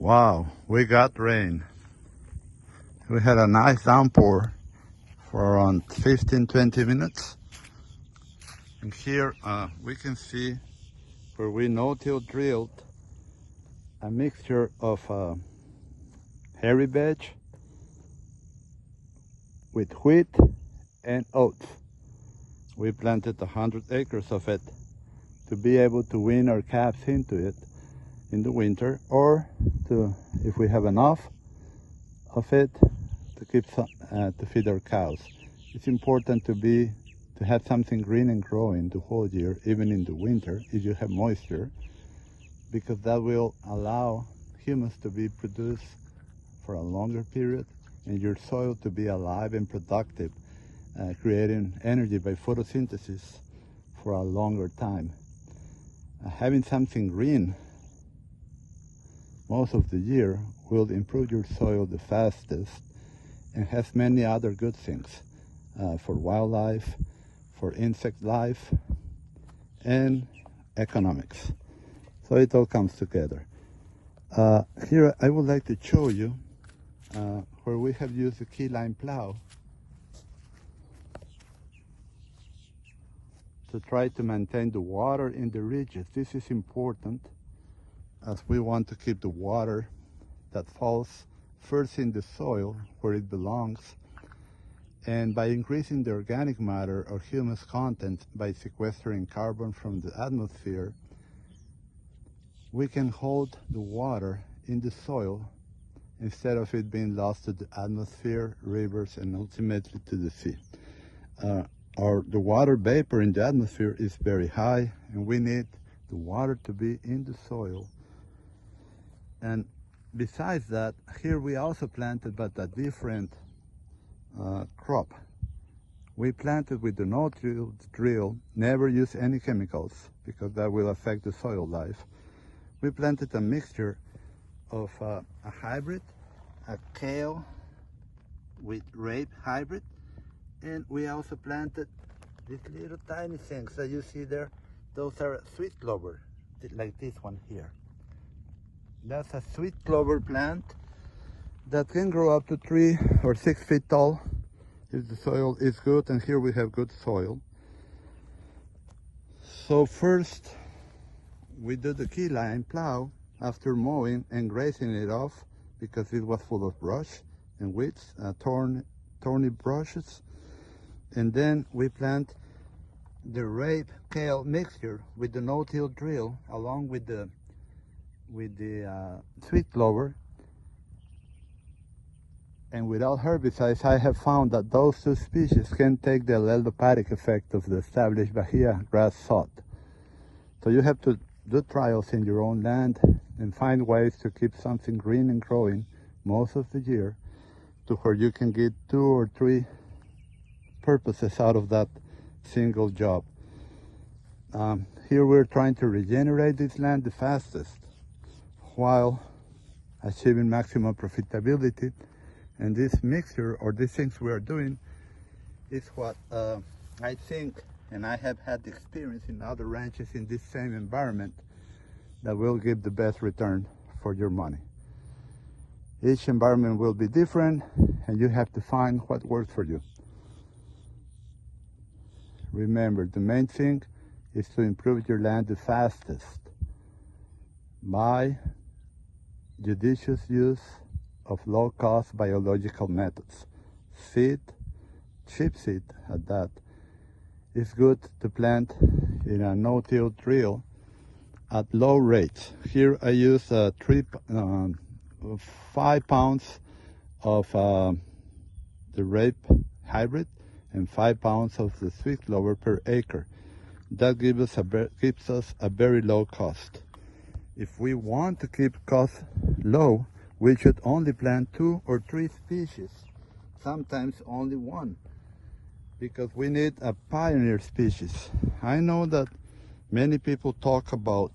Wow, we got rain. We had a nice downpour for around 15-20 minutes. And here we can see where we no-till drilled a mixture of hairy veg with wheat and oats. We planted 100 acres of it to be able to wean our calves into it in the winter, or to, if we have enough of it, to keep some, to feed our cows. It's important to have something green and growing the whole year, even in the winter, if you have moisture, because that will allow humus to be produced for a longer period and your soil to be alive and productive, creating energy by photosynthesis for a longer time. Having something green most of the year will improve your soil the fastest and has many other good things for wildlife, for insect life, and economics. So it all comes together. Here I would like to show you where we have used the keyline plow to try to maintain the water in the ridges. This is important as we want to keep the water that falls first in the soil where it belongs, and by increasing the organic matter or humus content by sequestering carbon from the atmosphere, we can hold the water in the soil instead of it being lost to the atmosphere, rivers, and ultimately to the sea. The water vapor in the atmosphere is very high, and we need the water to be in the soil. And besides that, here we also planted, but a different crop. We planted with the no-till drill, never use any chemicals because that will affect the soil life. We planted a mixture of a hybrid, a kale with rape hybrid, and we also planted these little tiny things that you see there. Those are sweet clover, like this one here. That's a sweet clover plant that can grow up to 3 or 6 feet tall if the soil is good, and here we have good soil. So first we do the keyline plow after mowing and grazing it off because it was full of brush and weeds, thorny brushes. And then we plant the rape kale mixture with the no-till drill along with the sweet clover. And without herbicides, I have found that those two species can take the allelopathic effect of the established Bahia grass sod. So you have to do trials in your own land and find ways to keep something green and growing most of the year to where you can get 2 or 3 purposes out of that single job. Here we're trying to regenerate this land the fastest while achieving maximum profitability. And this mixture, or these things we are doing, is what I think, and I have had the experience in other ranches in this same environment, that will give the best return for your money. Each environment will be different, and you have to find what works for you. Remember, the main thing is to improve your land the fastest by judicious use of low-cost biological methods. Seed, cheap seed at that, is good to plant in a no-till drill at low rates. Here I use 5 pounds of the rape hybrid and 5 pounds of the sweet clover per acre. That gives us a very low cost. If we want to keep costs low, we should only plant 2 or 3 species, sometimes only 1, because we need a pioneer species. I know that many people talk about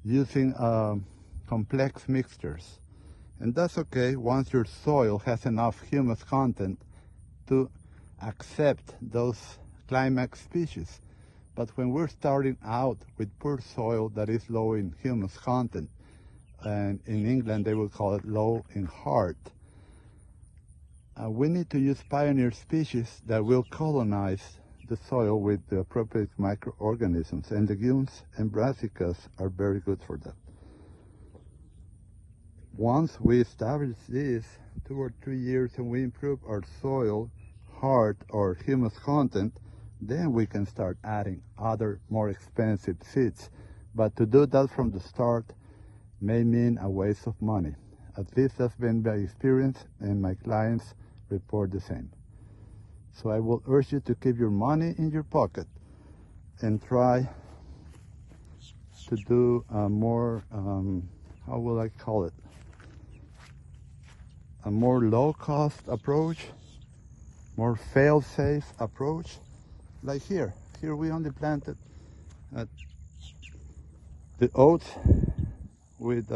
using complex mixtures, and that's okay once your soil has enough humus content to accept those climax species. But when we're starting out with poor soil that is low in humus content, and in England they will call it low in heart. We need to use pioneer species that will colonize the soil with the appropriate microorganisms, and legumes and brassicas are very good for that. Once we establish this, 2 or 3 years, and we improve our soil, heart, or humus content, then we can start adding other more expensive seeds. But to do that from the start may mean a waste of money. At least that's been my experience, and my clients report the same. So I will urge you to keep your money in your pocket and try to do a more, how will I call it? A more low-cost approach, more fail-safe approach. Like here we only planted the oats with